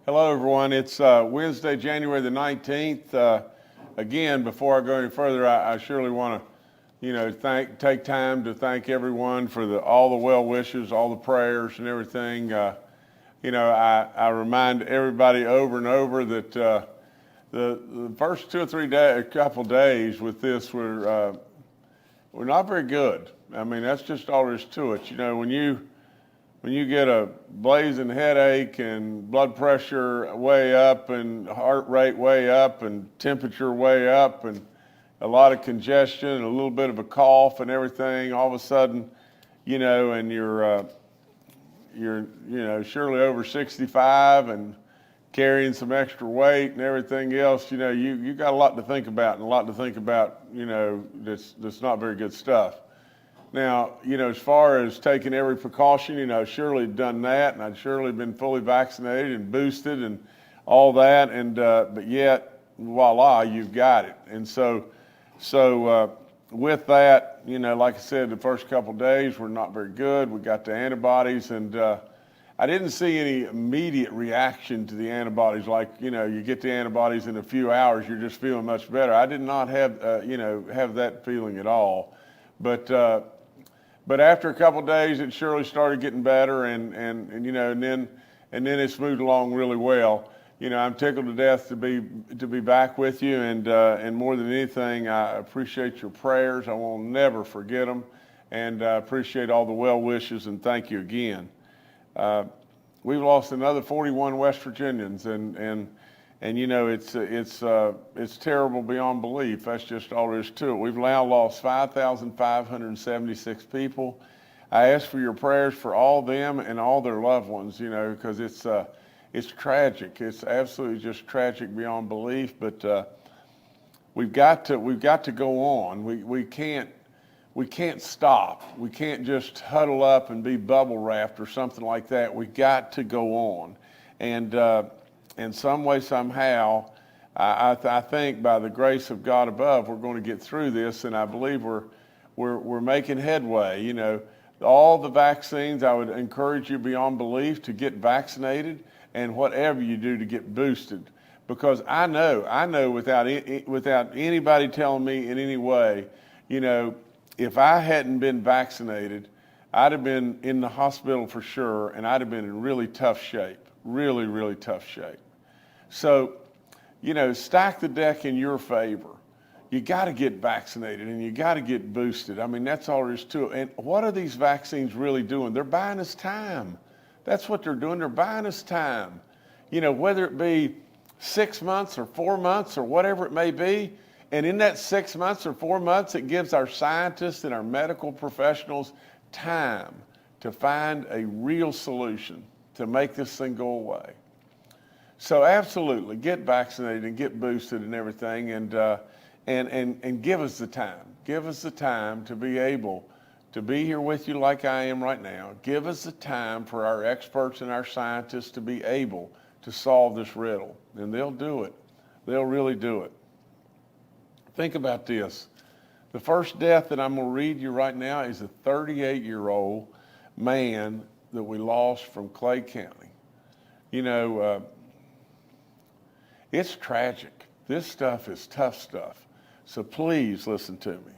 Hello, everyone. It's Wednesday, January the 19th. Again, before I go any further, I surely want to, take time to thank everyone for all the well wishes, all the prayers, and everything. I remind everybody over and over that the first 2 or 3 days, couple days with this were not very good. I mean, that's just all there is to it. When you get a blazing headache and blood pressure way up and heart rate way up and temperature way up and a lot of congestion and a little bit of a cough and everything, all of a sudden, and you're surely over 65 and carrying some extra weight and everything else, you got a lot to think about that's not very good stuff. Now, as far as taking every precaution, surely done that, and I'd surely been fully vaccinated and boosted and all that, and but yet, voila, you've got it. And so with that, like I said, the first couple of days were not very good. We got the antibodies, and I didn't see any immediate reaction to the antibodies. Like, you get the antibodies in a few hours, you're just feeling much better. I did not have that feeling at all, But after a couple of days, it surely started getting better, and then it's moved along really well. I'm tickled to death to be back with you, and more than anything, I appreciate your prayers. I will never forget them, and I appreciate all the well wishes, and thank you again. We've lost another 41 West Virginians, and it's terrible beyond belief. That's just all there is to it. We've now lost 5,576 people. I ask for your prayers for all them and all their loved ones, because it's tragic. It's absolutely just tragic beyond belief. But we've got to go on. We can't stop. We can't just huddle up and be bubble wrapped or something like that. We got to go on, and in some way, somehow, I think by the grace of God above, we're going to get through this, and I believe we're making headway. All the vaccines, I would encourage you beyond belief to get vaccinated, and whatever you do to get boosted, because I know without anybody telling me in any way, if I hadn't been vaccinated, I'd have been in the hospital for sure, and I'd have been in really tough shape, really, really tough shape. So, stack the deck in your favor. You got to get vaccinated and you got to get boosted. I mean, that's all there is to it. And what are these vaccines really doing? They're buying us time. That's what they're doing. They're buying us time. Whether it be 6 months or 4 months or whatever it may be. And in that 6 months or 4 months, it gives our scientists and our medical professionals time to find a real solution to make this thing go away. So absolutely, get vaccinated and get boosted and everything, and give us the time. Give us the time to be able to be here with you like I am right now. Give us the time for our experts and our scientists to be able to solve this riddle, and they'll do it. They'll really do it. Think about this. The first death that I'm going to read you right now is a 38-year-old man that we lost from Clay County. It's tragic. This stuff is tough stuff. So please listen to me.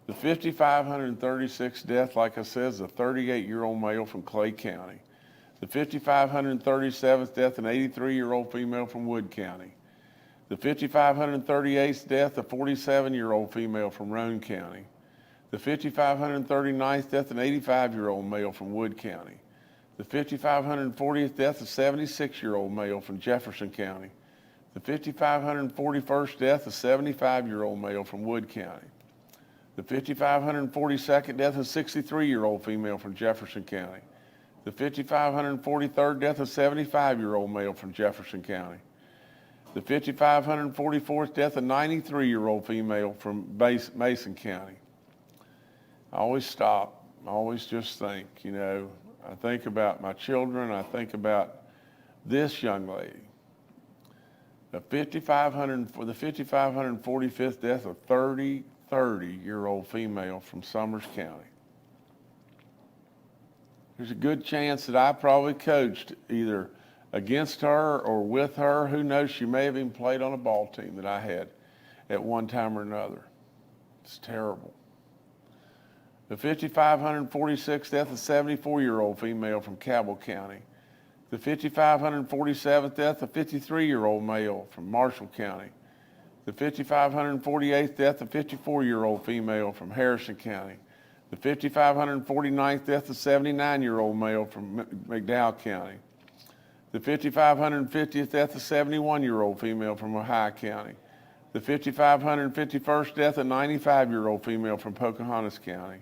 The 5,536th death, like I said, is a 38-year-old male from Clay County. The 5,537th death, an 83-year-old female from Wood County. The 5,538th death, a 47-year-old female from Roane County. The 5,539th death, an 85-year-old male from Wood County. The 5,540th death, a 76-year-old male from Jefferson County. The 5,541st death, a 75-year-old male from Wood County. The 5,542nd death, a 63-year-old female from Jefferson County. The 5,543rd death, a 75-year-old male from Jefferson County. The 5,544th death, a 93-year-old female from Mason County. I always stop. I always just think, I think about my children. I think about this young lady. For the 5,545th death, a 30-year-old female from Summers County. There's a good chance that I probably coached either against her or with her. Who knows? She may have even played on a ball team that I had at one time or another. It's terrible. The 5,546th death of 74-year-old female from Cabell County. The 5,547th death of 53-year-old male from Marshall County. The 5,548th death of 54-year-old female from Harrison County. The 5,549th death of 79-year-old male from McDowell County. The 5,550th death of 71-year-old female from Ohio County. The 5,551st death of 95-year-old female from Pocahontas County.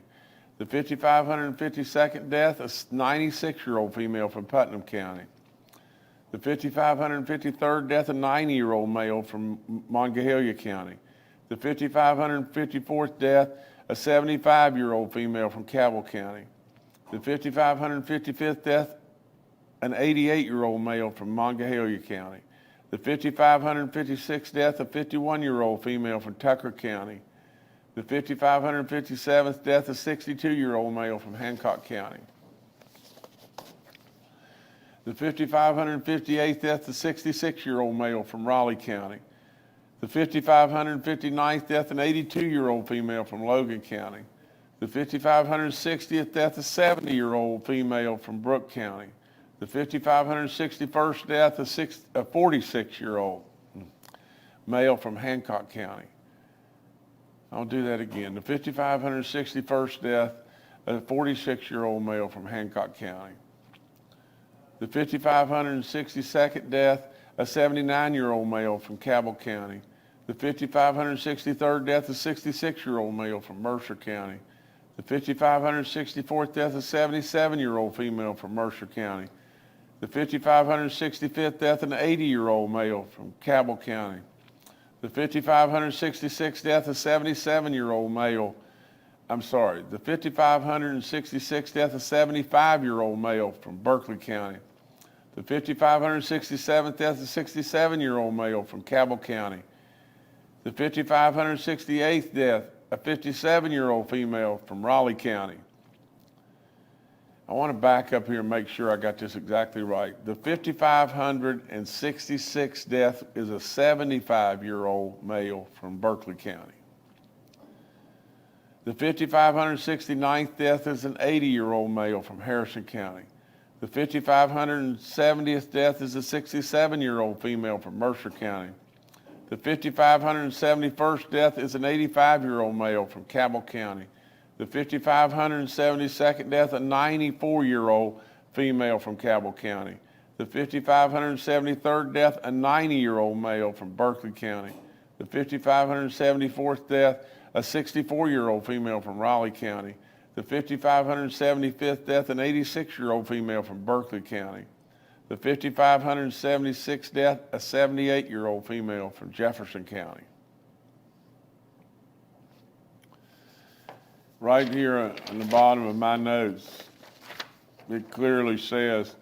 The 5,552nd death of 96-year-old female from Putnam County. The 5,553rd death of 90-year-old male from Monongahela County. The 5,554th death of 75-year-old female from Cabell County. The 5,555th death, an 88-year-old male from Monongahela County. The 5,556th death of 51-year-old female from Tucker County. The 5,557th death of 62-year-old male from Hancock County. The 5,558th death of 66-year-old male from Raleigh County. The 5,559th death of an 82-year-old female from Logan County. The 5,560th death of 70-year-old female from Brooke County. The 5,561st death of 46-year-old male from Hancock County. I'll do that again. The 5,561st death of a 46-year-old male from Hancock County. The 5,562nd death of a 79-year-old male from Cabell County. The 5,563rd death of a 66-year-old male from Mercer County. The 5,564th death of a 77-year-old female from Mercer County. The 5,565th death of an 80-year-old male from Cabell County. The 5,566th death of 77-year-old male, the 5,566th death of 75-year-old male from Berkeley County. The 5,567th death of 67-year-old male from Cabell County. The 5,568th death of 57-year-old female from Raleigh County. I want to back up here and make sure I got this exactly right. The 5,566th death is a 75-year-old male from Berkeley County. The 5,569th death is an 80-year-old male from Harrison County. The 5,570th death is a 67-year-old female from Mercer County. The 5,571st death is an 85-year-old male from Cabell County. The 5,572nd death, a 94-year-old female from Cabell County. The 5,573rd death, a 90-year-old male from Berkeley County. The 5,574th death, a 64-year-old female from Raleigh County. The 5,575th death, an 86-year-old female from Berkeley County. The 5,576th death, a 78-year-old female from Jefferson County. Right here on the bottom of my notes, it clearly says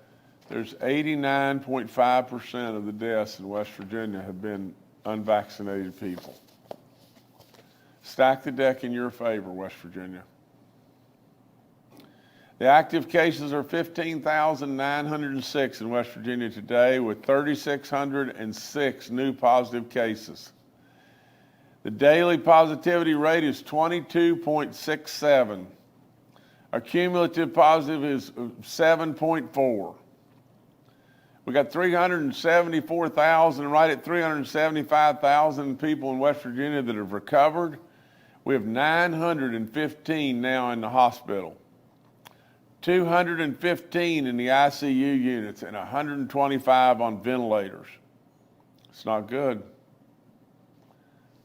there's 89.5% of the deaths in West Virginia have been unvaccinated people. Stack the deck in your favor, West Virginia. The active cases are 15,906 in West Virginia today, with 3,606 new positive cases. The daily positivity rate is 22.67. Our cumulative positive is 7.4. We got 374,000, right at 375,000 people in West Virginia that have recovered. We have 915 now in the hospital, 215 in the ICU units, and 125 on ventilators. It's not good.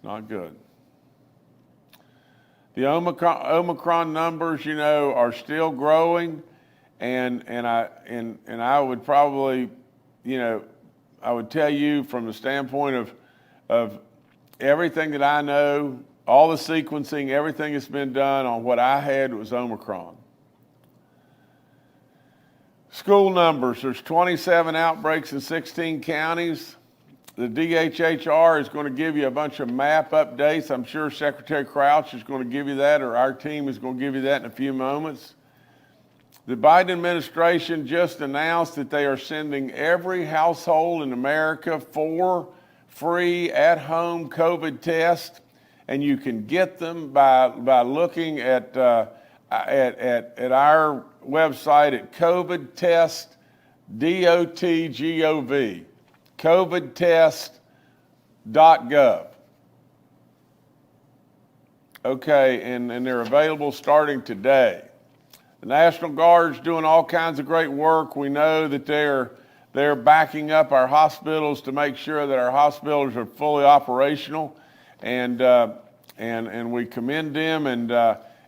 Not good. The Omicron numbers, are still growing, and I would probably, I would tell you from the standpoint of everything that I know, all the sequencing, everything that's been done on what I had was Omicron. School numbers, there's 27 outbreaks in 16 counties. The DHHR is going to give you a bunch of map updates. I'm sure Secretary Crouch is going to give you that, or our team is going to give you that in a few moments. The Biden administration just announced that they are sending every household in America 4 free at-home COVID tests, and you can get them by looking at our website at COVID-test.gov, COVID-test.gov. Okay, and they're available starting today. The National Guard's doing all kinds of great work. We know that they're backing up our hospitals to make sure that our hospitals are fully operational, and we commend them. And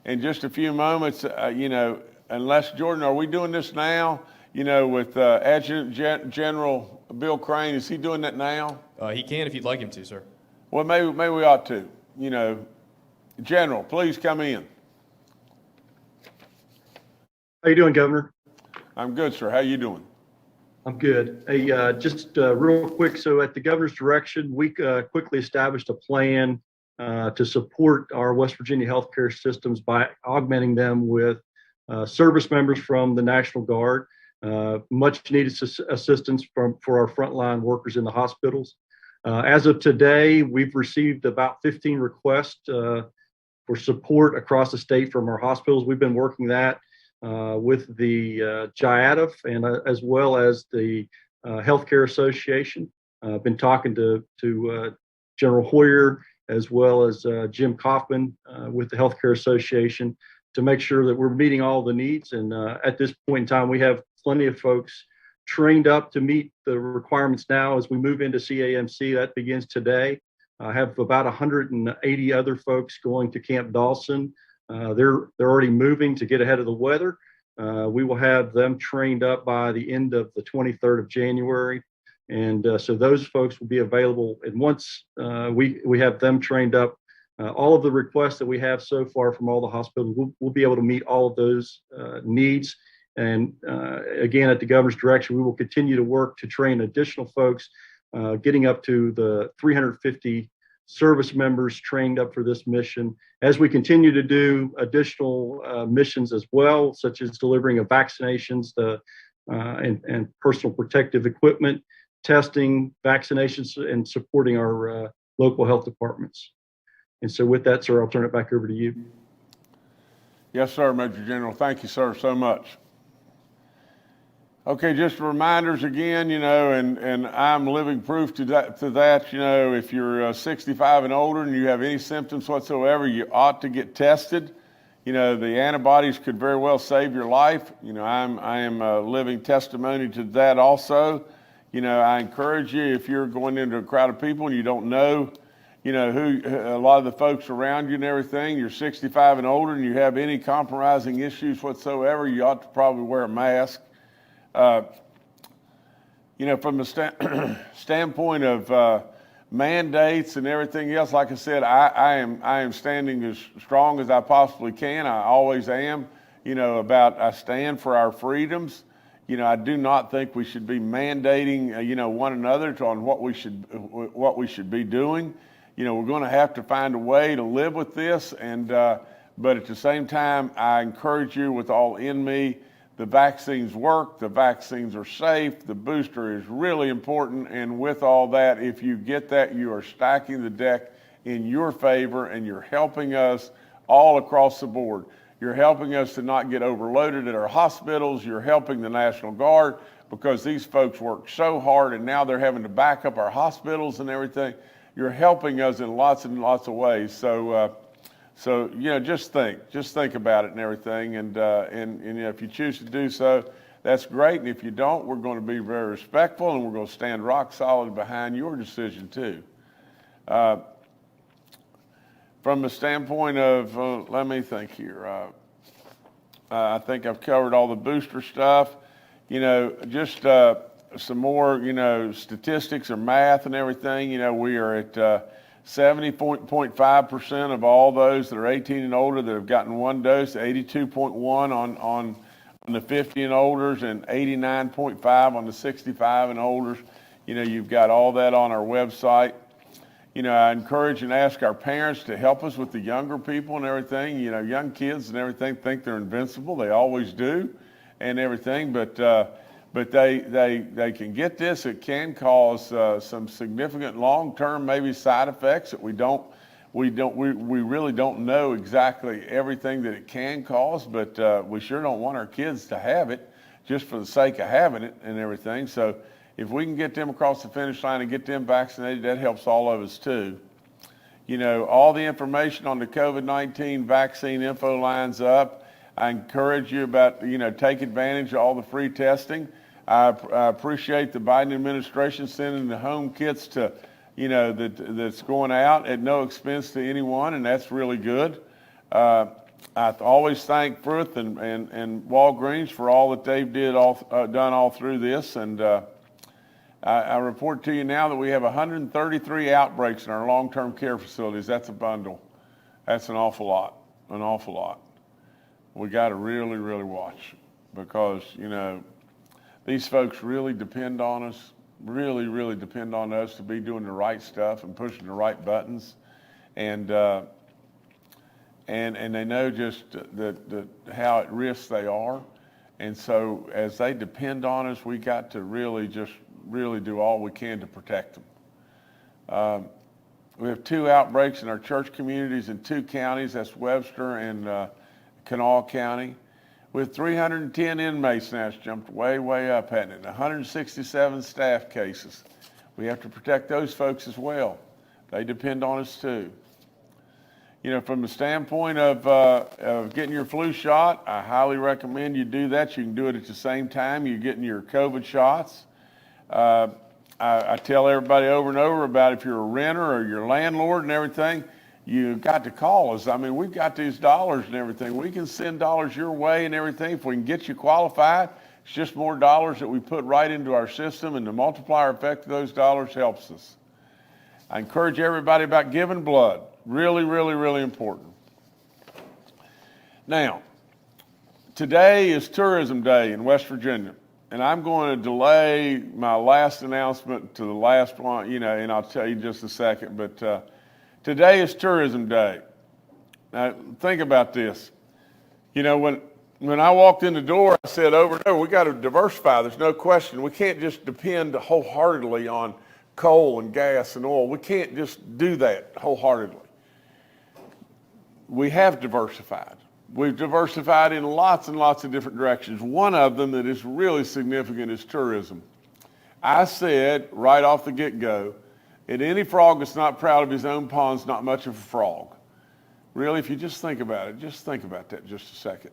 in just a few moments, unless Jordan, are we doing this now? With Adjutant General Bill Crane, is he doing that now? He can if you'd like him to, sir. Well, maybe we ought to. General, please come in. How you doing, Governor? I'm good, sir. How you doing? I'm good. Hey, just real quick. So at the governor's direction, we quickly established a plan to support our West Virginia healthcare systems by augmenting them with service members from the National Guard, much needed assistance for our frontline workers in the hospitals. As of today, we've received about 15 requests for support across the state from our hospitals. We've been working that with the GIADF and as well as the Healthcare Association. I've been talking to General Hoyer as well as Jim Kaufman with the Healthcare Association to make sure that we're meeting all the needs. And at this point in time, we have plenty of folks trained up to meet the requirements now as we move into CAMC. That begins today. I have about 180 other folks going to Camp Dawson. They're already moving to get ahead of the weather. We will have them trained up by the end of the 23rd of January. And so those folks will be available. And once we have them trained up, all of the requests that we have so far from all the hospitals, we'll be able to meet all of those needs. And again, at the governor's direction, we will continue to work to train additional folks, getting up to the 350 service members trained up for this mission, as we continue to do additional missions as well, such as delivering of vaccinations and personal protective equipment, testing, vaccinations, and supporting our local health departments. And so with that, sir, I'll turn it back over to you. Yes, sir, Major General. Thank you, sir, so much. Okay, just reminders again, and I'm living proof to that, if you're 65 and older and you have any symptoms whatsoever, you ought to get tested. The antibodies could very well save your life. I am a living testimony to that also. I encourage you, if you're going into a crowd of people and you don't know, who a lot of the folks around you and everything, you're 65 and older and you have any compromising issues whatsoever, you ought to probably wear a mask. From the standpoint of mandates and everything else, like I said, I am standing as strong as I possibly can. I always am. I stand for our freedoms. I do not think we should be mandating, one another on what we should be doing. We're going to have to find a way to live with this, but at the same time, I encourage you with all in me. The vaccines work, the vaccines are safe, the booster is really important, and with all that, if you get that, you are stacking the deck in your favor, and you're helping us all across the board. You're helping us to not get overloaded at our hospitals. You're helping the National Guard, because these folks work so hard, and now they're having to back up our hospitals and everything. You're helping us in lots and lots of ways. So just think about it and everything, and if you choose to do so, that's great. And if you don't, we're going to be very respectful, and we're going to stand rock solid behind your decision too. From the standpoint of, let me think here. I think I've covered all the booster stuff. Just some more, statistics or math and everything. We are at 70.5% of all those that are 18 and older that have gotten one dose, 82.1 on the 50 and olders, and 89.5 on the 65 and olders. You've got all that on our website. I encourage and ask our parents to help us with the younger people and everything. Young kids and everything think they're invincible. They always do. and everything, but they can get this. It can cause some significant long-term maybe side effects that we really don't know exactly everything that it can cause, but we sure don't want our kids to have it just for the sake of having it and everything. So if we can get them across the finish line and get them vaccinated, that helps all of us too. You know, all the information on the COVID-19 vaccine info line's up. I encourage you take advantage of all the free testing. I appreciate the Biden administration sending the home kits to, that's going out at no expense to anyone, and that's really good. I always thank Fruth and Walgreens for all that they've done all through this, and I report to you now that we have 133 outbreaks in our long-term care facilities. That's a bundle. That's an awful lot. We got to really, really watch, because, these folks really depend on us, really, really depend on us to be doing the right stuff and pushing the right buttons. And they know just how at risk they are. And so as they depend on us, we got to really do all we can to protect them. We have 2 outbreaks in our church communities in 2 counties. That's Webster and Kanawha County. With 310 inmates now, it's jumped way, way up, hasn't it? 167 staff cases. We have to protect those folks as well. They depend on us too. From the standpoint of getting your flu shot, I highly recommend you do that. You can do it at the same time you're getting your COVID shots. I tell everybody over and over about if you're a renter or your landlord and everything, you got to call us. I mean, we've got these dollars and everything. We can send dollars your way and everything. If we can get you qualified, it's just more dollars that we put right into our system, and the multiplier effect of those dollars helps us. I encourage everybody about giving blood. Really, really, really important. Now, today is Tourism Day in West Virginia, and I'm going to delay my last announcement to the last one, and I'll tell you in just a second, but today is Tourism Day. Now, think about this. When I walked in the door, I said over and over, we got to diversify. There's no question. We can't just depend wholeheartedly on coal and gas and oil. We can't just do that wholeheartedly. We have diversified. We've diversified in lots and lots of different directions. One of them that is really significant is tourism. I said right off the get-go, and any frog that's not proud of his own pond's not much of a frog. Really, if you just think about it, just think about that just a second.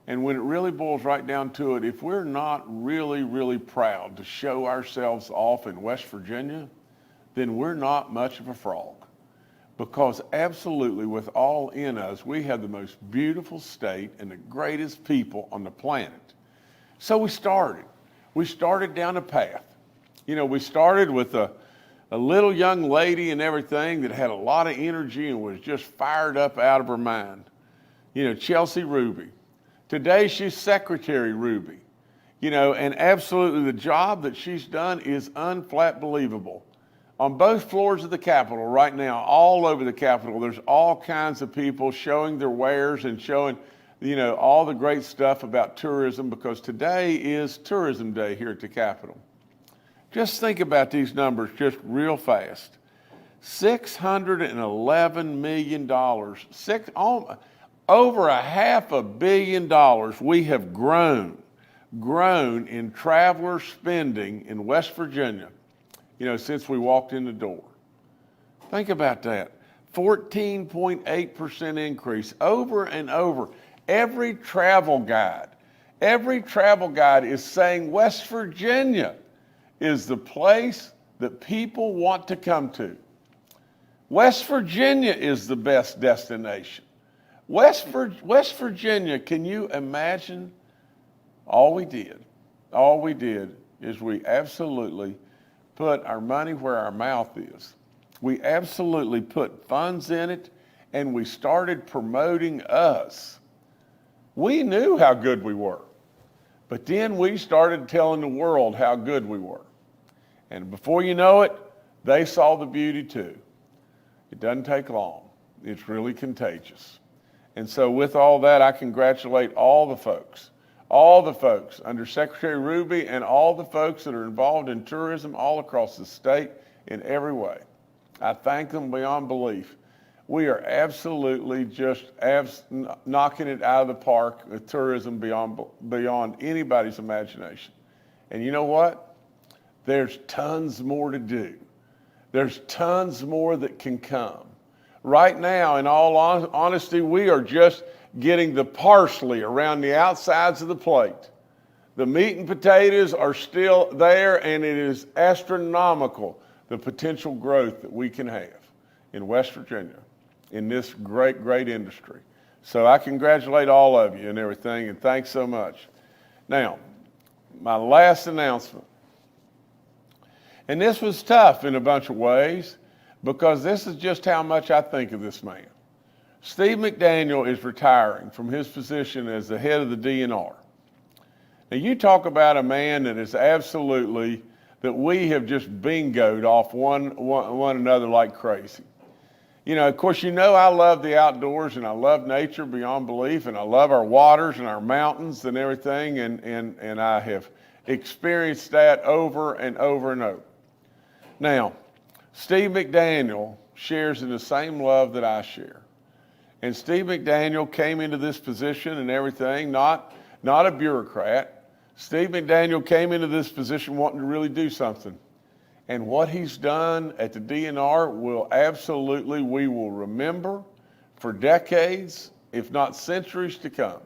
And when it really boils right down to it, if we're not really, really proud to show ourselves off in West Virginia, then we're not much of a frog. Because absolutely, with all in us, we have the most beautiful state and the greatest people on the planet. So we started down a path. We started with a little young lady and everything that had a lot of energy and was just fired up out of her mind. Chelsea Ruby. Today she's Secretary Ruby. And absolutely the job that she's done is unflat believable. On both floors of the Capitol right now, all over the Capitol, there's all kinds of people showing their wares and showing, all the great stuff about tourism, because today is Tourism Day here at the Capitol. Just think about these numbers just real fast. $611 million, over $500 million we have grown in traveler spending in West Virginia, since we walked in the door. Think about that. 14.8% increase over and over. Every travel guide is saying West Virginia is the place that people want to come to. West Virginia is the best destination. West Virginia, can you imagine? All we did is we absolutely put our money where our mouth is. We absolutely put funds in it, and we started promoting us. We knew how good we were, but then we started telling the world how good we were. And before you know it, they saw the beauty too. It doesn't take long. It's really contagious. And so with all that, I congratulate all the folks, all the folks under Secretary Ruby and all the folks that are involved in tourism all across the state in every way. I thank them beyond belief. We are absolutely just knocking it out of the park with tourism beyond anybody's imagination. And you know what? There's tons more to do. There's tons more that can come. Right now, in all honesty, we are just getting the parsley around the outsides of the plate. The meat and potatoes are still there, and it is astronomical, the potential growth that we can have in West Virginia in this great, great industry. So I congratulate all of you and everything, and thanks so much. Now, my last announcement. And this was tough in a bunch of ways because this is just how much I think of this man. Steve McDaniel is retiring from his position as the head of the DNR. Now, you talk about a man that is absolutely, that we have just bingoed off one another like crazy. You know, of course, I love the outdoors and I love nature beyond belief, and I love our waters and our mountains and everything, and I have experienced that over and over and over. Now, Steve McDaniel shares in the same love that I share. And Steve McDaniel came into this position and everything, not a bureaucrat. Steve McDaniel came into this position wanting to really do something. And what he's done at the DNR we will remember for decades, if not centuries to come.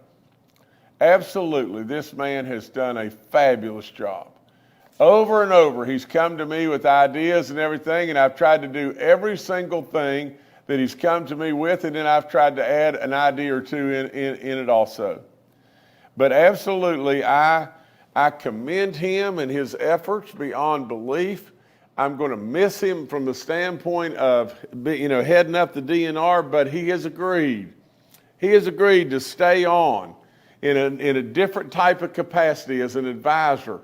Absolutely, this man has done a fabulous job. Over and over, he's come to me with ideas and everything, and I've tried to do every single thing that he's come to me with, and then I've tried to add an idea or two in it also. But absolutely, I commend him and his efforts beyond belief. I'm going to miss him from the standpoint of, heading up the DNR, but he has agreed. He has agreed to stay on in a different type of capacity as an advisor.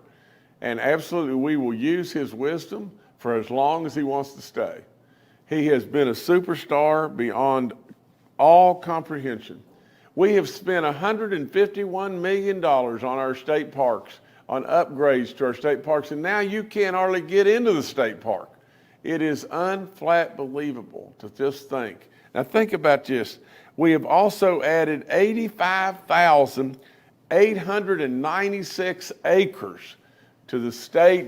And absolutely, we will use his wisdom for as long as he wants to stay. He has been a superstar beyond all comprehension. We have spent $151 million on our state parks, on upgrades to our state parks, and now you can't hardly get into the state park. It is unflat believable to just think. Now think about this. We have also added 85,896 acres to the state,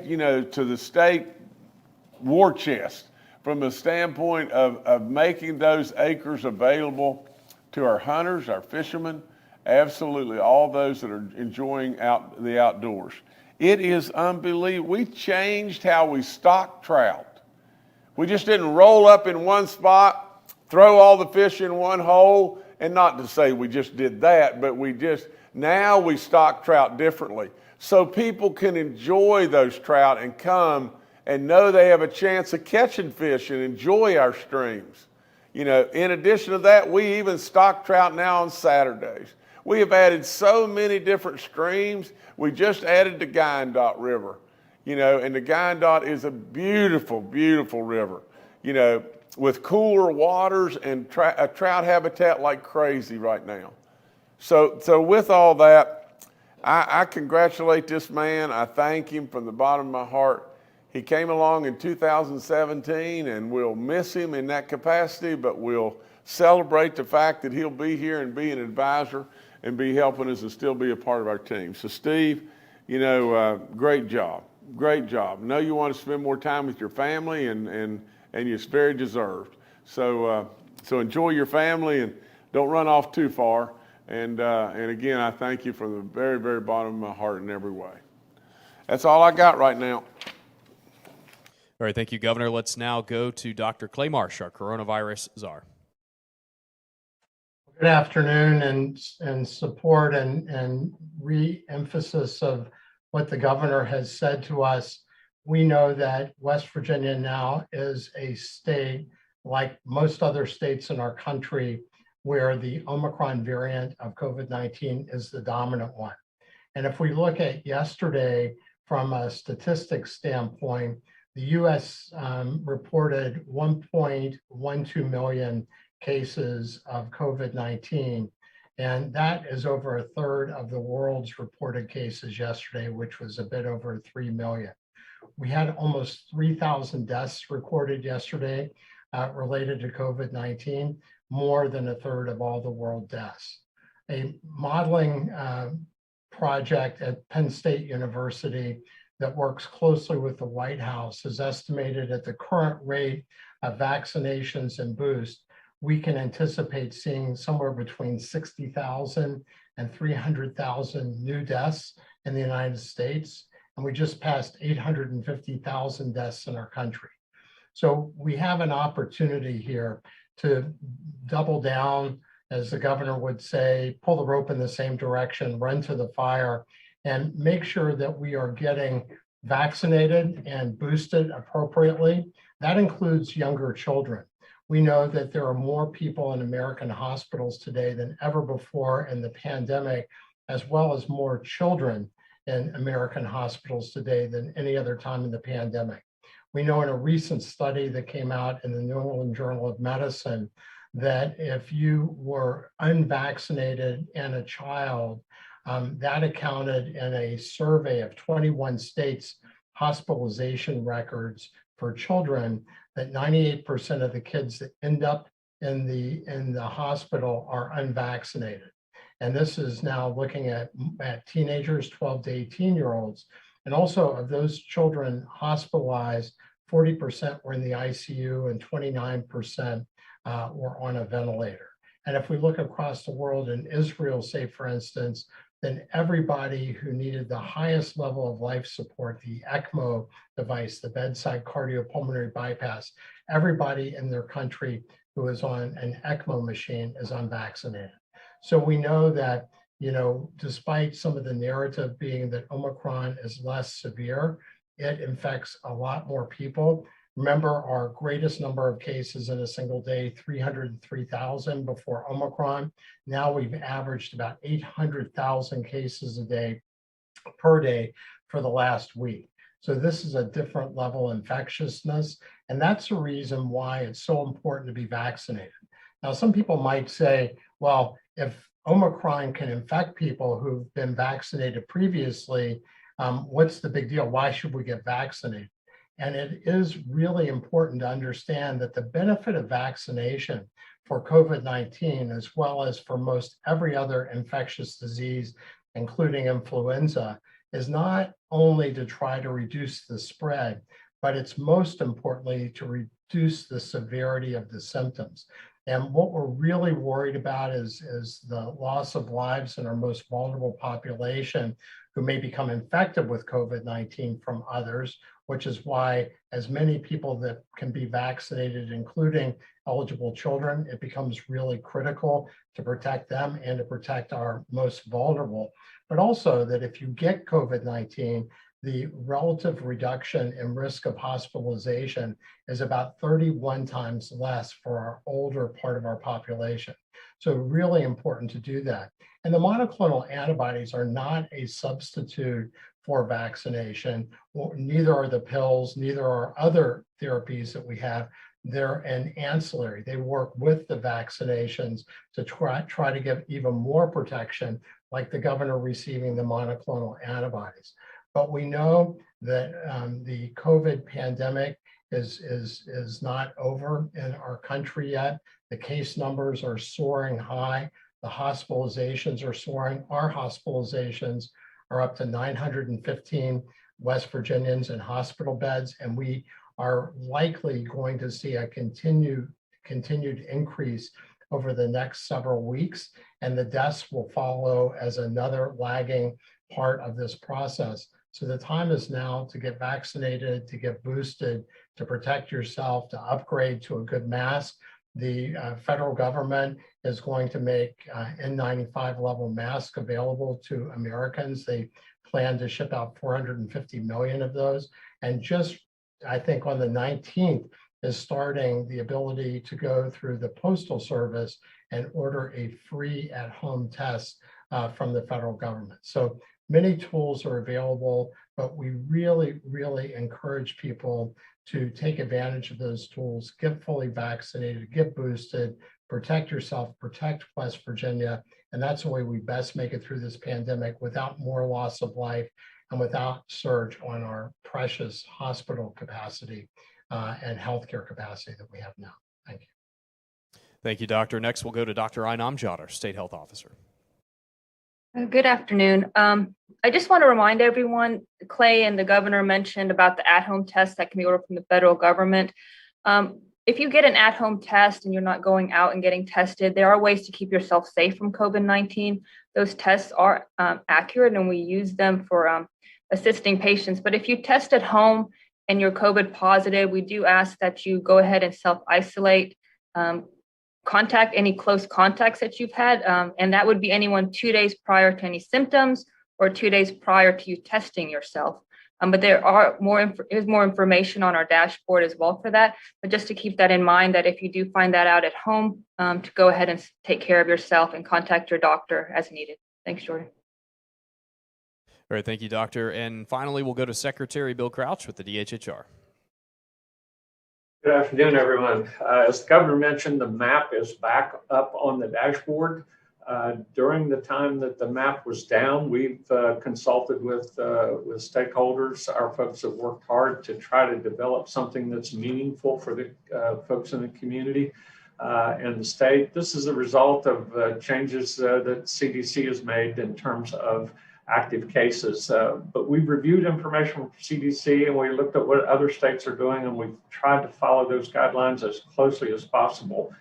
war chest from the standpoint of making those acres available to our hunters, our fishermen, absolutely all those that are enjoying the outdoors. It is unbelievable. We changed how we stock trout. We just didn't roll up in one spot, throw all the fish in one hole, and not to say we just did that, but now we stock trout differently. So people can enjoy those trout and come and know they have a chance of catching fish and enjoy our streams. In addition to that, we even stock trout now on Saturdays. We have added so many different streams. We just added the Guyandotte River, and the Guyandotte is a beautiful, beautiful river, with cooler waters and a trout habitat like crazy right now. So with all that, I congratulate this man. I thank him from the bottom of my heart. He came along in 2017, and we'll miss him in that capacity, but we'll celebrate the fact that he'll be here and be an advisor and be helping us and still be a part of our team. So Steve, great job. Great job. I know you want to spend more time with your family, and it's very deserved. So enjoy your family and don't run off too far. And again, I thank you from the very, very bottom of my heart in every way. That's all I got right now. All right, thank you, Governor. Let's now go to Dr. Clay Marsh, our coronavirus czar. Good afternoon, and support and re-emphasis of what the governor has said to us. We know that West Virginia now is a state, like most other states in our country, where the Omicron variant of COVID-19 is the dominant one. And if we look at yesterday from a statistics standpoint, the U.S. reported 1.12 million cases of COVID-19, And that is over a third of the world's reported cases yesterday, which was a bit over 3 million. We had almost 3,000 deaths recorded yesterday related to COVID-19, more than a third of all the world deaths. A modeling project at Penn State University that works closely with the White House has estimated at the current rate of vaccinations and boost, we can anticipate seeing somewhere between 60,000 and 300,000 new deaths in the United States. And we just passed 850,000 deaths in our country. So we have an opportunity here to double down, as the governor would say, pull the rope in the same direction, run to the fire, and make sure that we are getting vaccinated and boosted appropriately. That includes younger children. We know that there are more people in American hospitals today than ever before in the pandemic, as well as more children in American hospitals today than any other time in the pandemic. We know in a recent study that came out in the New England Journal of Medicine that if you were unvaccinated and a child, that accounted in a survey of 21 states' hospitalization records for children, that 98% of the kids that end up in the hospital are unvaccinated. And this is now looking at teenagers, 12 to 18-year-olds. And also of those children hospitalized, 40% were in the ICU and 29% were on a ventilator. And if we look across the world, in Israel, say, for instance, then everybody who needed the highest level of life support, the ECMO device, the bedside cardiopulmonary bypass, everybody in their country who is on an ECMO machine is unvaccinated. So we know that, despite some of the narrative being that Omicron is less severe, it infects a lot more people. Remember, our greatest number of cases in a single day, 303,000 before Omicron. Now we've averaged about 800,000 cases a day per day for the last week. So this is a different level of infectiousness. And that's the reason why it's so important to be vaccinated. Now, some people might say, well, if Omicron can infect people who've been vaccinated previously, what's the big deal? Why should we get vaccinated? And it is really important to understand that the benefit of vaccination for COVID-19, as well as for most every other infectious disease, including influenza, is not only to try to reduce the spread, but it's most importantly to reduce the severity of the symptoms. And what we're really worried about is the loss of lives in our most vulnerable population who may become infected with COVID-19 from others, which is why as many people that can be vaccinated, including eligible children, it becomes really critical to protect them and to protect our most vulnerable. But also that if you get COVID-19, the relative reduction in risk of hospitalization is about 31 times less for our older part of our population. So really important to do that. And the monoclonal antibodies are not a substitute for vaccination. Well, neither are the pills, neither are other therapies that we have. They're an ancillary. They work with the vaccinations to try to give even more protection, like the governor receiving the monoclonal antibodies. But we know that the COVID pandemic is not over in our country yet. The case numbers are soaring high. The hospitalizations are soaring. Our hospitalizations are up to 915 West Virginians in hospital beds, and we are likely going to see a continued increase over the next several weeks, and the deaths will follow as another lagging part of this process. So the time is now to get vaccinated, to get boosted, to protect yourself, to upgrade to a good mask. The federal government is going to make N95 level masks available to Americans. They plan to ship out 450 million of those. And just, I think on the 19th is starting the ability to go through the Postal Service and order a free at-home test from the federal government. So many tools are available, but we really, really encourage people to take advantage of those tools, get fully vaccinated, get boosted, protect yourself, protect West Virginia. And that's the way we best make it through this pandemic without more loss of life and without surge on our precious hospital capacity and healthcare capacity that we have now. Thank you. Thank you, Doctor. Next, we'll go to Dr. Ainam Jad, our State Health Officer. Good afternoon. I just want to remind everyone, Clay and the governor mentioned about the at-home test that can be ordered from the federal government. If you get an at-home test and you're not going out and getting tested, there are ways to keep yourself safe from COVID-19. Those tests are accurate and we use them for assisting patients. But if you test at home and you're COVID positive, we do ask that you go ahead and self-isolate. Contact any close contacts that you've had, and that would be anyone 2 days prior to any symptoms or 2 days prior to you testing yourself. But there are more information on our dashboard as well for that. But just to keep that in mind, that if you do find that out at home, to go ahead and take care of yourself and contact your doctor as needed. Thanks, Jordan. All right, thank you, Doctor. And finally, we'll go to Secretary Bill Crouch with the DHHR. Good afternoon, everyone. As the governor mentioned, the map is back up on the dashboard. During the time that the map was down, we've consulted with stakeholders. Our folks have worked hard to try to develop something that's meaningful for the folks in the community and the state. This is a result of changes that CDC has made in terms of active cases. But we've reviewed information from CDC and we looked at what other states are doing and we've tried to follow those guidelines as closely as possible.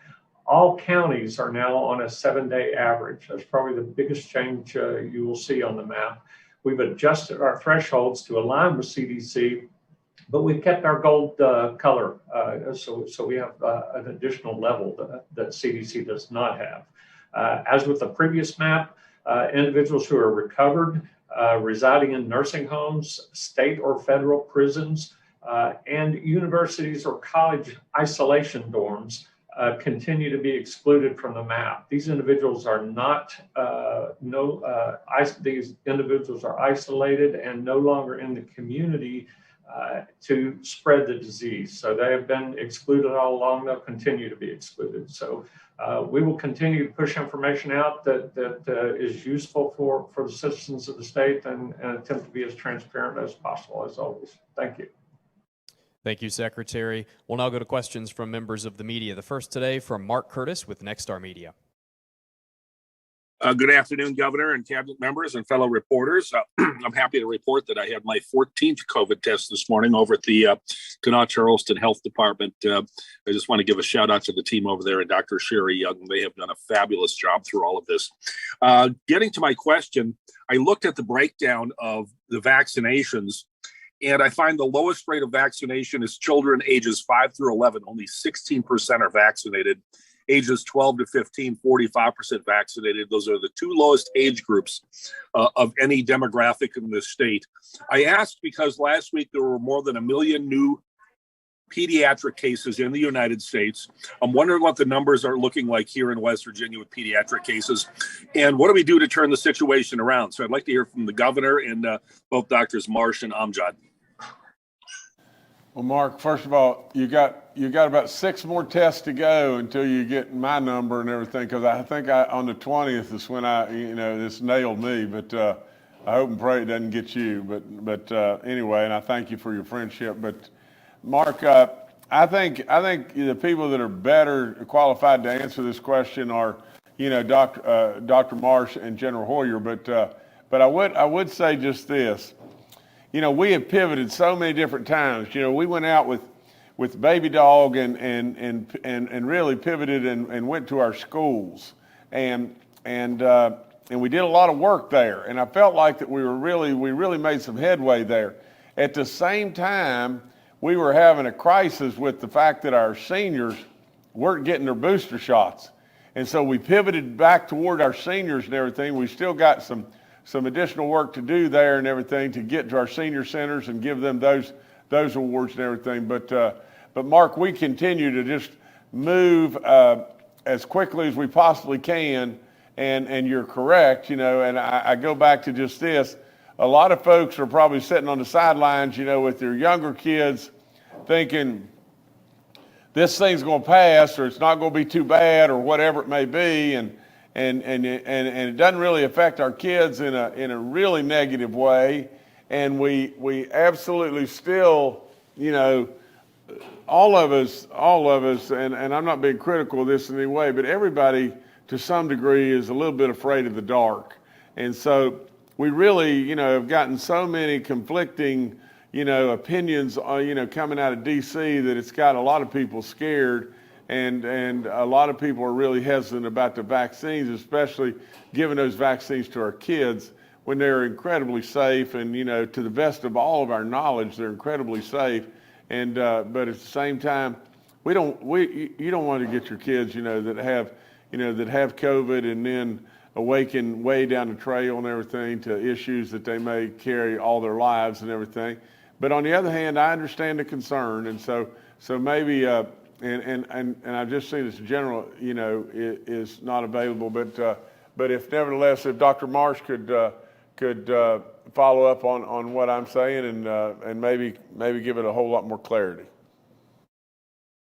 All counties are now on a 7-day average. That's probably the biggest change you will see on the map. We've adjusted our thresholds to align with CDC, but we've kept our gold color. So we have an additional level that CDC does not have. As with the previous map, individuals who are recovered, residing in nursing homes, state or federal prisons, and universities or college isolation dorms continue to be excluded from the map. These individuals are not, these individuals are isolated and no longer in the community to spread the disease. So they have been excluded all along. They'll continue to be excluded. So we will continue to push information out that is useful for the citizens of the state and attempt to be as transparent as possible, as always. Thank you. Thank you, Secretary. We'll now go to questions from members of the media. The first today from Mark Curtis with Nexstar Media. Good afternoon, Governor and cabinet members and fellow reporters. I'm happy to report that I had my 14th COVID test this morning over at the Kanawha Charleston Health Department. I just want to give a shout out to the team over there and Dr. Sherry Young. They have done a fabulous job through all of this. Getting to my question, I looked at the breakdown of the vaccinations, and I find the lowest rate of vaccination is children ages 5 through 11. Only 16% are vaccinated. Ages 12 to 15, 45% vaccinated. Those are the two lowest age groups of any demographic in this state. I asked because last week there were more than 1 million new pediatric cases in the United States. I'm wondering what the numbers are looking like here in West Virginia with pediatric cases, and what do we do to turn the situation around? So I'd like to hear from the governor and both Doctors Marsh and Amjad. Well, Mark, first of all, you got about 6 more tests to go until you get my number and everything, because I think on the 20th is when this nailed me, but I hope and pray it doesn't get you. But anyway, and I thank you for your friendship. But Mark, I think the people that are better qualified to answer this question are, Dr. Marsh and General Hoyer. But I would say just this. We have pivoted so many different times. We went out with Baby Dog and really pivoted and went to our schools and we did a lot of work there. And I felt like that we really made some headway there. At the same time, we were having a crisis with the fact that our seniors weren't getting their booster shots. And so we pivoted back toward our seniors and everything. We still got some additional work to do there and everything to get to our senior centers and give them those awards and everything. But Mark, we continue to just move as quickly as we possibly can. And you're correct, and I go back to just this. A lot of folks are probably sitting on the sidelines, with their younger kids thinking this thing's going to pass, or it's not going to be too bad, or whatever it may be, and it doesn't really affect our kids in a really negative way, and we absolutely still, you know, all of us, and I'm not being critical of this in any way, but everybody to some degree is a little bit afraid of the dark. And so we really, you know, have gotten so many conflicting, you know, opinions, you know, coming out of DC that it's got a lot of people scared, and a lot of people are really hesitant about the vaccines, especially giving those vaccines to our kids when they're incredibly safe, and, you know, to the best of all of our knowledge, they're incredibly safe. And but at the same time, you don't want to get your kids, you know, that have COVID and then awaken way down the trail and everything to issues that they may carry all their lives and everything. But on the other hand, I understand the concern, and so maybe and I've just seen this general, you know, is not available. But if nevertheless, if Dr. Marsh could follow up on what I'm saying, and maybe give it a whole lot more clarity.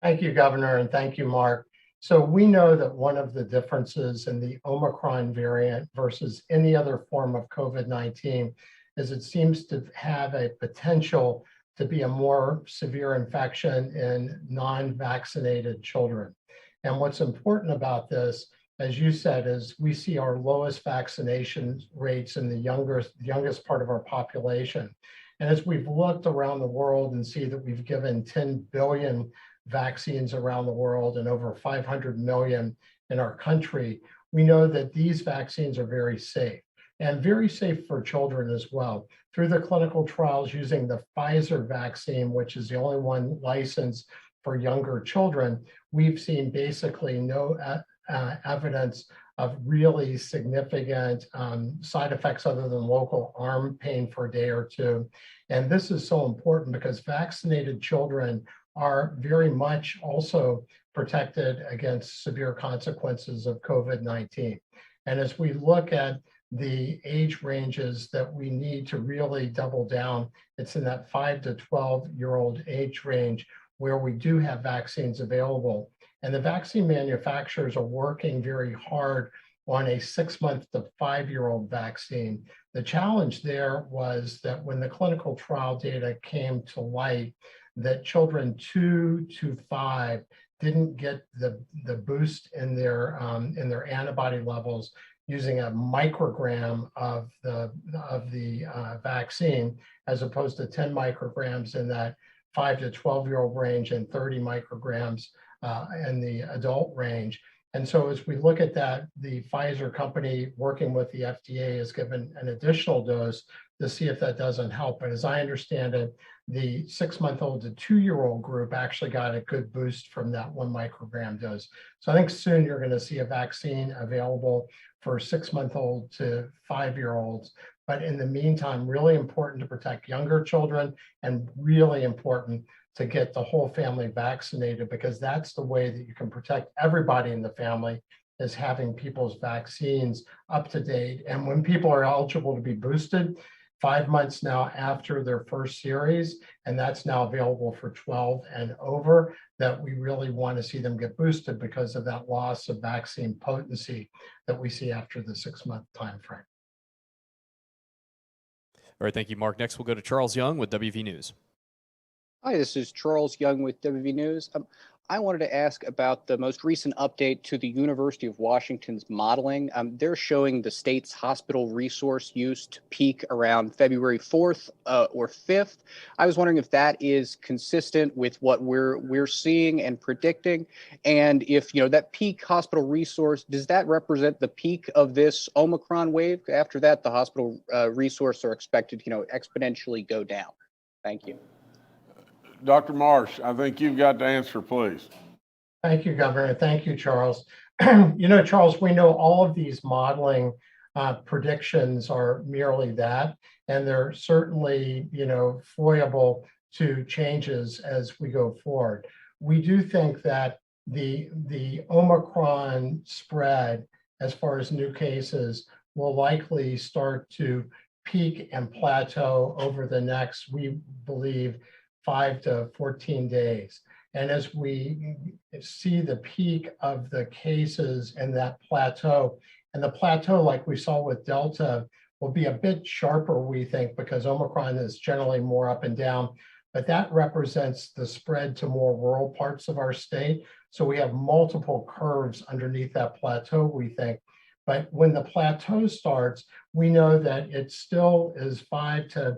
Thank you, Governor, and thank you, Mark. So we know that one of the differences in the Omicron variant versus any other form of COVID-19 is it seems to have a potential to be a more severe infection in non-vaccinated children. And what's important about this, as you said, is we see our lowest vaccination rates in the youngest part of our population. And as we've looked around the world and see that we've given 10 billion vaccines around the world and over 500 million in our country, we know that these vaccines are very safe, and very safe for children as well. Through the clinical trials using the Pfizer vaccine, which is the only one licensed for younger children, we've seen basically no evidence of really significant side effects other than local arm pain for a day or two. And this is so important because vaccinated children are very much also protected against severe consequences of COVID-19. And as we look at the age ranges that we need to really double down, it's in that 5 to 12-year-old age range where we do have vaccines available. And the vaccine manufacturers are working very hard on a 6-month to 5-year-old vaccine. The challenge there was that when the clinical trial data came to light, that children 2 to 5 didn't get the boost in their antibody levels using a microgram of the vaccine, as opposed to 10 micrograms in that 5 to 12-year-old range and 30 micrograms in the adult range. And so as we look at that, the Pfizer company working with the FDA has given an additional dose to see if that doesn't help. But as I understand it, the 6-month-old to 2-year-old group actually got a good boost from that 1 microgram dose. So I think soon you're going to see a vaccine available for 6-month-old to 5-year-olds. But in the meantime, really important to protect younger children, and really important to get the whole family vaccinated, because that's the way that you can protect everybody in the family, is having people's vaccines up to date. And when people are eligible to be boosted, 5 months now after their first series, and that's now available for 12 and over, that we really want to see them get boosted because of that loss of vaccine potency that we see after the 6-month time frame. All right, thank you, Mark. Next, we'll go to Charles Young with WV News. Hi, this is Charles Young with WV News. I wanted to ask about the most recent update to the University of Washington's modeling. They're showing the state's hospital resource use to peak around February 4th or 5th. I was wondering if that is consistent with what we're seeing and predicting, and if that peak hospital resource, does that represent the peak of this Omicron wave? After that, the hospital resource are expected to exponentially go down. Thank you. Dr. Marsh, I think you've got the answer, please. Thank you, Governor. Thank you, Charles. Charles, we know all of these modeling predictions are merely that, and they're certainly, foiable to changes as we go forward. We do think that the Omicron spread, as far as new cases, will likely start to peak and plateau over the next, we believe, 5 to 14 days. And as we see the peak of the cases and that plateau, and the plateau, like we saw with Delta, will be a bit sharper, we think, because Omicron is generally more up and down, but that represents the spread to more rural parts of our state. So we have multiple curves underneath that plateau, we think. But when the plateau starts, we know that it still is 5 to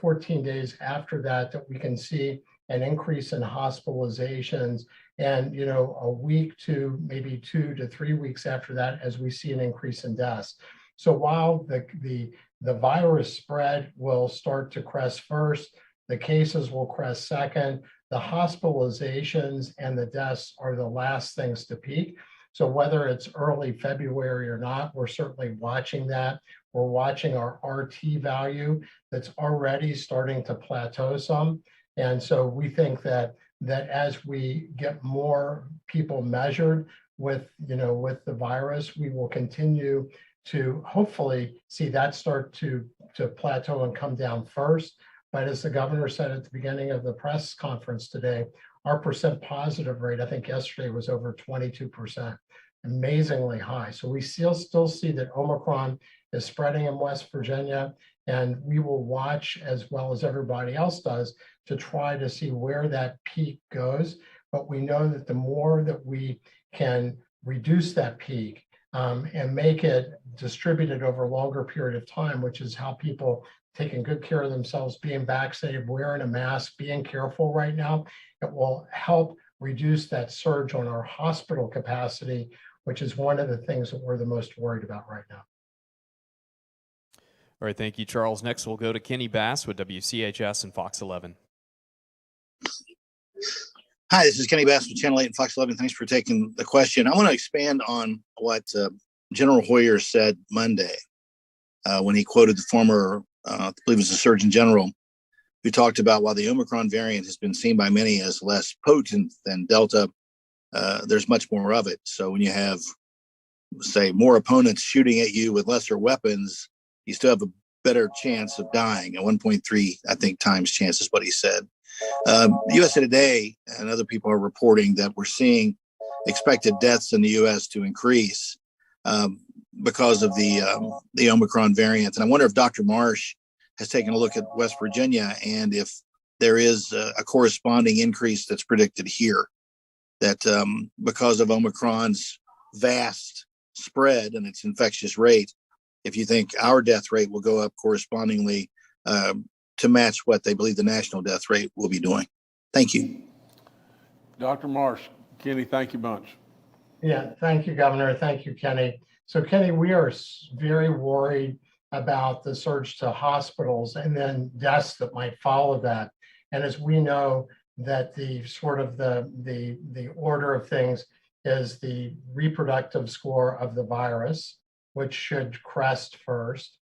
14 days after that we can see an increase in hospitalizations, and a week to maybe 2 to 3 weeks after that as we see an increase in deaths. So while the virus spread will start to crest first, the cases will crest second, the hospitalizations and the deaths are the last things to peak. So whether it's early February or not, we're certainly watching that. We're watching our RT value that's already starting to plateau some. And so we think that as we get more people measured with the virus, we will continue to hopefully see that start to plateau and come down first. But as the governor said at the beginning of the press conference today, our percent positive rate, I think yesterday, was over 22%, amazingly high. So we still see that Omicron is spreading in West Virginia, and we will watch, as well as everybody else does, to try to see where that peak goes. But we know that the more that we can reduce that peak and make it distributed over a longer period of time, which is how people taking good care of themselves, being vaccinated, wearing a mask, being careful right now, it will help reduce that surge on our hospital capacity, which is one of the things that we're the most worried about right now. All right, thank you, Charles. Next, we'll go to Kenny Bass with WCHS and Fox 11. Hi, this is Kenny Bass with Channel 8 and Fox 11. Thanks for taking the question. I want to expand on what General Hoyer said Monday when he quoted the former, I believe it was the Surgeon General, who talked about while the Omicron variant has been seen by many as less potent than Delta, there's much more of it. So when you have, say, more opponents shooting at you with lesser weapons, you still have a better chance of dying. At 1.3, I think, times chance is what he said. USA Today and other people are reporting that we're seeing expected deaths in the U.S. to increase because of the Omicron variant. And I wonder if Dr. Marsh has taken a look at West Virginia and if there is a corresponding increase that's predicted here, that because of Omicron's vast spread and its infectious rate, if you think our death rate will go up correspondingly to match what they believe the national death rate will be doing. Thank you. Dr. Marsh, Kenny, thank you bunch. Yeah, thank you, Governor. Thank you, Kenny. So Kenny, we are very worried about the surge to hospitals and then deaths that might follow that. And as we know that the sort of the order of things is the reproductive score of the virus, which should crest first,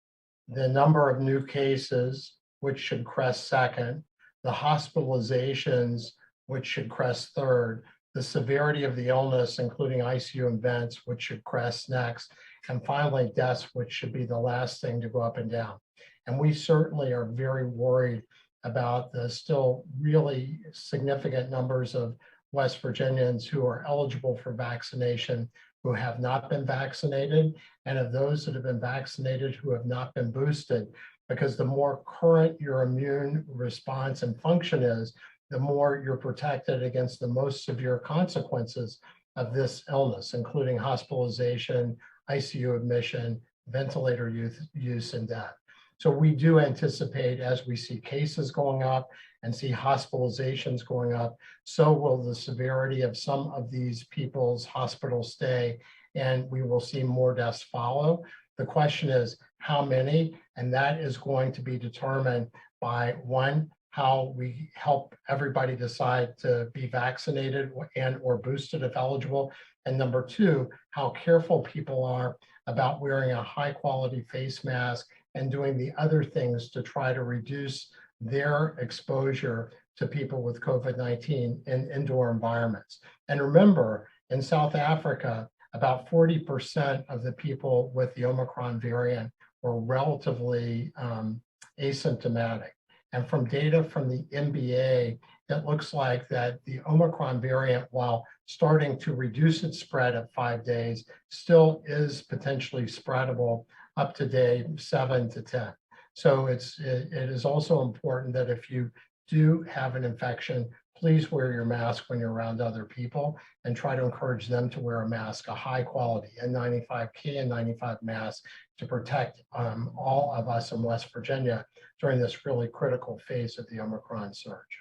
the number of new cases, which should crest second, the hospitalizations, which should crest third, the severity of the illness, including ICU and vents, which should crest next, and finally deaths, which should be the last thing to go up and down. And we certainly are very worried about the still really significant numbers of West Virginians who are eligible for vaccination who have not been vaccinated, and of those that have been vaccinated who have not been boosted, because the more current your immune response and function is, the more you're protected against the most severe consequences of this illness, including hospitalization, ICU admission, ventilator use, and death. So we do anticipate, as we see cases going up and see hospitalizations going up, so will the severity of some of these people's hospital stay, and we will see more deaths follow. The question is how many, and that is going to be determined by, one, how we help everybody decide to be vaccinated and or boosted if eligible, and number two, how careful people are about wearing a high quality face mask and doing the other things to try to reduce their exposure to people with COVID-19 in indoor environments. And remember, in South Africa, about 40% of the people with the Omicron variant were relatively asymptomatic. And from data from the NBA it looks like that the Omicron variant, while starting to reduce its spread at 5 days, still is potentially spreadable up to day 7 to 10. So it is also important that if you do have an infection, please wear your mask when you're around other people and try to encourage them to wear a mask, a high quality N95 KN95 mask to protect all of us in West Virginia during this really critical phase of the Omicron surge.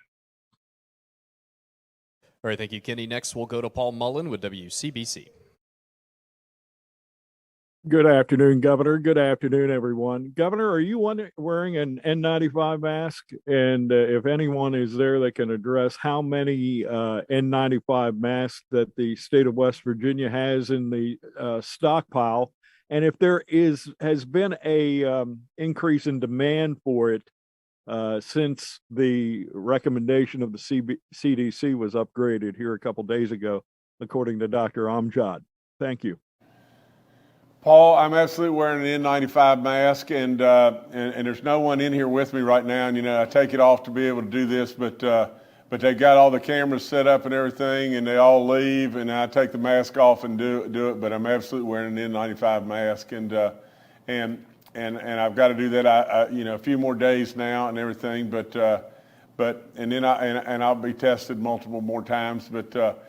All right, thank you, Kenny. Next, we'll go to Paul Mullen with WCBC. Good afternoon, Governor. Good afternoon, everyone. Governor, are you wearing an N95 mask? And if anyone is there that can address how many N95 masks that the state of West Virginia has in the stockpile, and if there has been a increase in demand for it since the recommendation of the CDC was upgraded here a couple days ago, according to Dr. Amjad. Thank you. Paul, I'm absolutely wearing an N95 mask, and there's no one in here with me right now. And I take it off to be able to do this, but they got all the cameras set up and everything, and they all leave, and I take the mask off and do it. But I'm absolutely wearing an N95 mask, and I've got to do that. A few more days now and everything, but then I'll be tested multiple more times, but.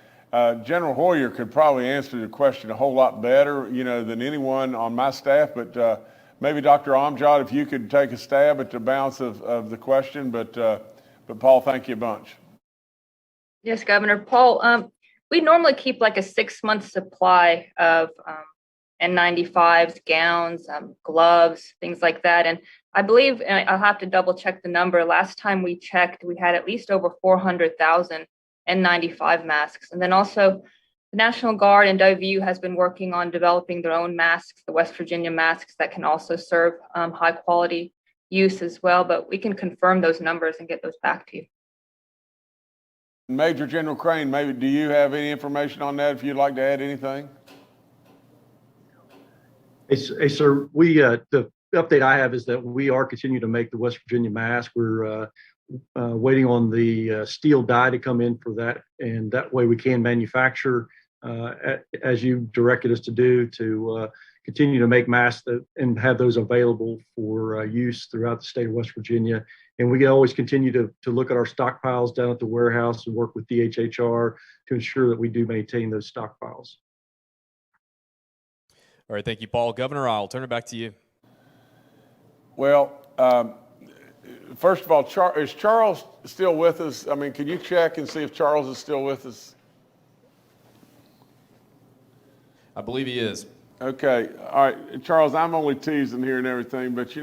General Hoyer could probably answer the question a whole lot better, than anyone on my staff. But maybe Dr. Amjad, if you could take a stab at the balance of the question. But Paul, thank you a bunch. Yes, Governor. Paul, we normally keep like a 6-month supply of N95s, gowns, gloves, things like that. And I believe, and I'll have to double check the number, last time we checked, we had at least over 400,000 N95 masks. And then also the National Guard and WVU has been working on developing their own masks, the West Virginia masks that can also serve high quality use as well. But we can confirm those numbers and get those back to you. Major General Crane, maybe do you have any information on that if you'd like to add anything? Hey sir, the update I have is that we are continuing to make the West Virginia mask. We're waiting on the steel die to come in for that, and that way we can manufacture, as you directed us to do, to continue to make masks and have those available for use throughout the state of West Virginia. And we can always continue to look at our stockpiles down at the warehouse and work with DHHR to ensure that we do maintain those stockpiles. All right, thank you, Paul. Governor, I'll turn it back to you. Well, first of all, is Charles still with us? I mean, can you check and see if Charles is still with us? I believe he is. Okay. All right. Charles, I'm only teasing here and everything, but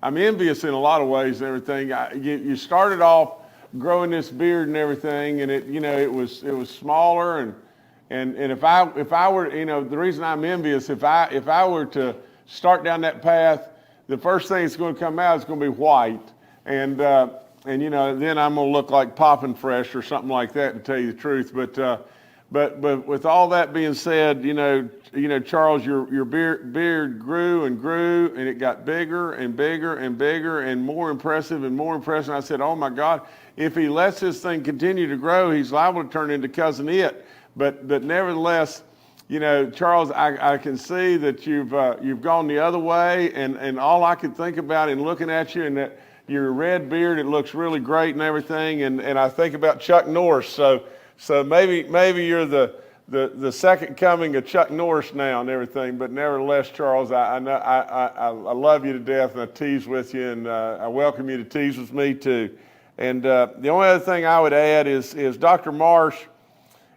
I'm envious in a lot of ways and everything. You started off growing this beard and everything, and it was smaller, and if I were, the reason I'm envious, if I were to start down that path, the first thing that's going to come out is going to be white. And then I'm going to look like Poppin' Fresh or something like that, to tell you the truth. But with all that being said, Charles, your beard grew and grew, and it got bigger and bigger and bigger and more impressive and more impressive. I said, oh my God, if he lets this thing continue to grow, he's liable to turn into Cousin It. But nevertheless, Charles, I can see that you've gone the other way, and all I could think about in looking at you and that your red beard, it looks really great and everything, and I think about Chuck Norris. So maybe you're the second coming of Chuck Norris now and everything. But nevertheless, Charles, I love you to death, and I tease with you, and I welcome you to tease with me too. And the only other thing I would add is Dr. Marsh.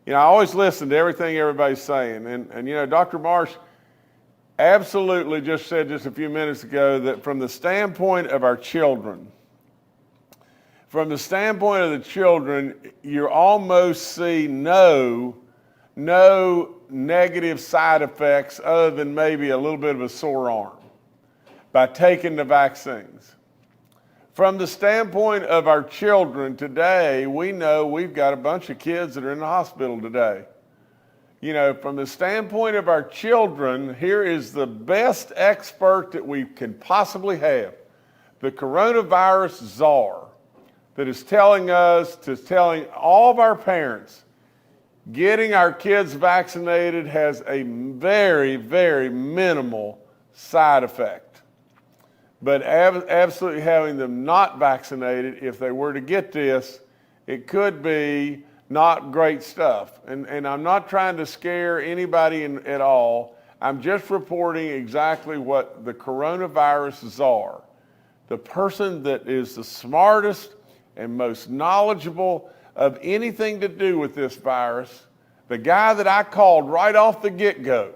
I always listen to everything everybody's saying. And Dr. Marsh absolutely just said just a few minutes ago that from the standpoint of our children, you almost see no negative side effects other than maybe a little bit of a sore arm by taking the vaccines. From the standpoint of our children today, we know we've got a bunch of kids that are in the hospital today. From the standpoint of our children, here is the best expert that we can possibly have, the coronavirus czar, that is telling all of our parents, getting our kids vaccinated has a very, very minimal side effect. But absolutely having them not vaccinated, if they were to get this, it could be not great stuff. And I'm not trying to scare anybody at all. I'm just reporting exactly what the coronaviruses are. The person that is the smartest and most knowledgeable of anything to do with this virus, the guy that I called right off the get-go,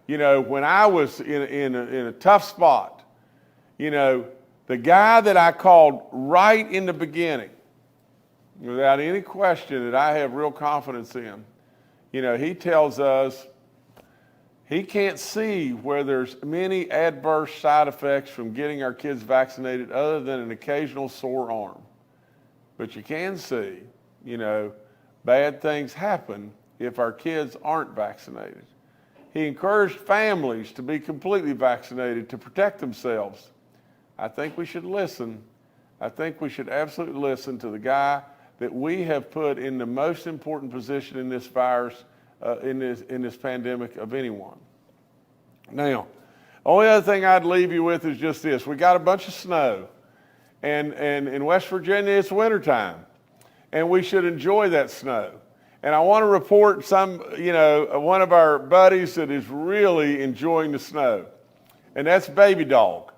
when I was in a tough spot, the guy that I called right in the beginning, without any question that I have real confidence in, he tells us he can't see where there's many adverse side effects from getting our kids vaccinated other than an occasional sore arm. But you can see, bad things happen if our kids aren't vaccinated. He encouraged families to be completely vaccinated to protect themselves. I think we should listen. I think we should absolutely listen to the guy that we have put in the most important position in this virus, in this pandemic of anyone. Now, only other thing I'd leave you with is just this. We got a bunch of snow. And in West Virginia, it's wintertime, and we should enjoy that snow. And I want to report one of our buddies that is really enjoying the snow, and that's Baby Dog.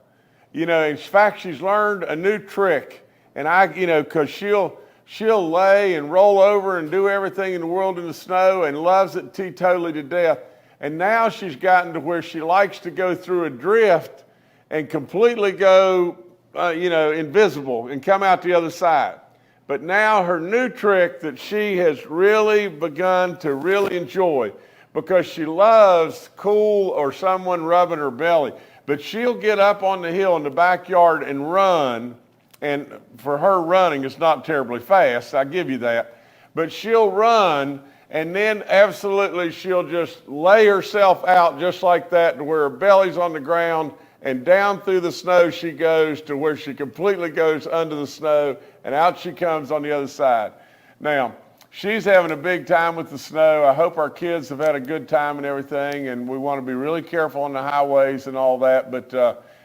In fact, she's learned a new trick, and because she'll lay and roll over and do everything in the world in the snow and loves it teetotally to death. And now she's gotten to where she likes to go through a drift and completely go invisible and come out the other side. But now her new trick that she has really begun to really enjoy, because she loves cool or someone rubbing her belly, but she'll get up on the hill in the backyard and run. And for her, running is not terribly fast, I give you that. But she'll run, and then absolutely she'll just lay herself out just like that to where her belly's on the ground, and down through the snow she goes to where she completely goes under the snow, and out she comes on the other side. Now, she's having a big time with the snow. I hope our kids have had a good time and everything, and we want to be really careful on the highways and all that. But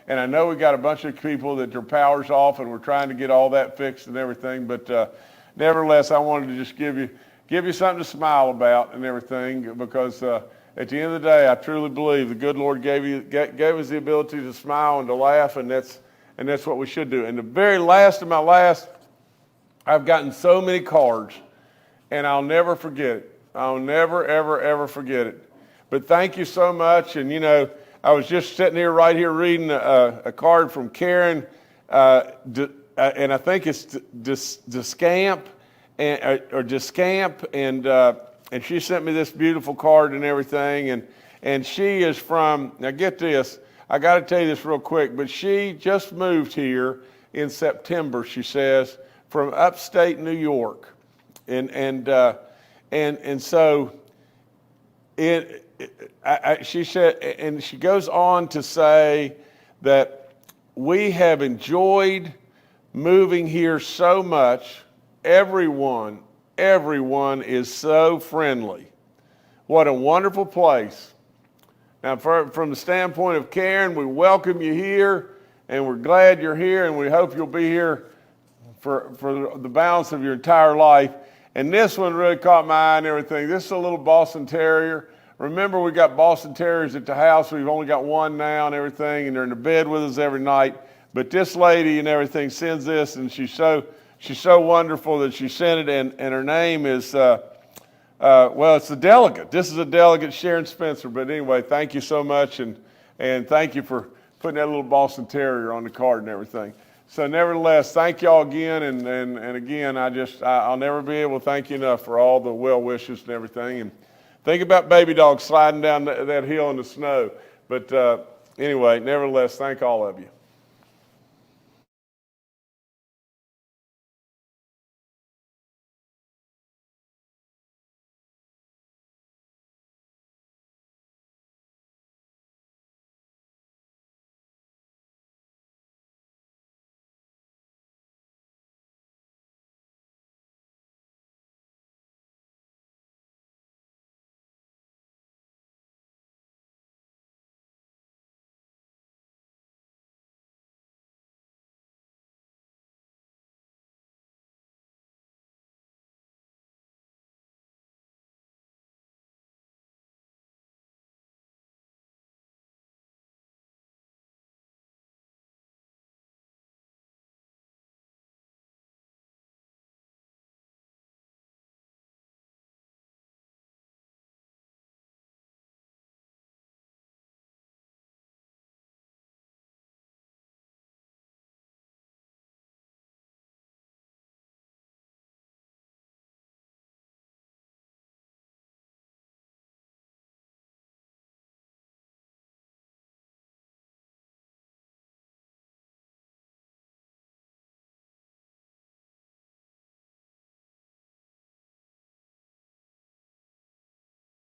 and I know we got a bunch of people that their power's off, and we're trying to get all that fixed and everything. But nevertheless, I wanted to just give you something to smile about and everything, because at the end of the day, I truly believe the good Lord gave us the ability to smile and to laugh, and that's what we should do. And the very last of my last, I've gotten so many cards, and I'll never forget it. I'll never, ever, ever forget it. But thank you so much. And I was just sitting here right here reading a card from Karen, and I think it's Descamp, and she sent me this beautiful card and everything, and she is from, now get this, I got to tell you this real quick, but she just moved here in September, she says, from upstate New York, and so she said, and she goes on to say that we have enjoyed moving here so much. Everyone is so friendly. What a wonderful place. Now, from the standpoint of Karen, we welcome you here, and we're glad you're here, and we hope you'll be here for the balance of your entire life. And this one really caught my eye and everything. This is a little Boston Terrier. Remember, we got Boston Terriers at the house. We've only got one now and everything, and they're in the bed with us every night. But this lady and everything sends this, and she's so wonderful that she sent it, and her name is, it's the delegate. This is a delegate, Sharon Spencer. But anyway, thank you so much, and thank you for putting that little Boston Terrier on the card and everything. So nevertheless, thank y'all again, and again, I'll never be able to thank you enough for all the well wishes and everything. And think about Baby Dog sliding down that hill in the snow. But anyway, nevertheless, thank all of you.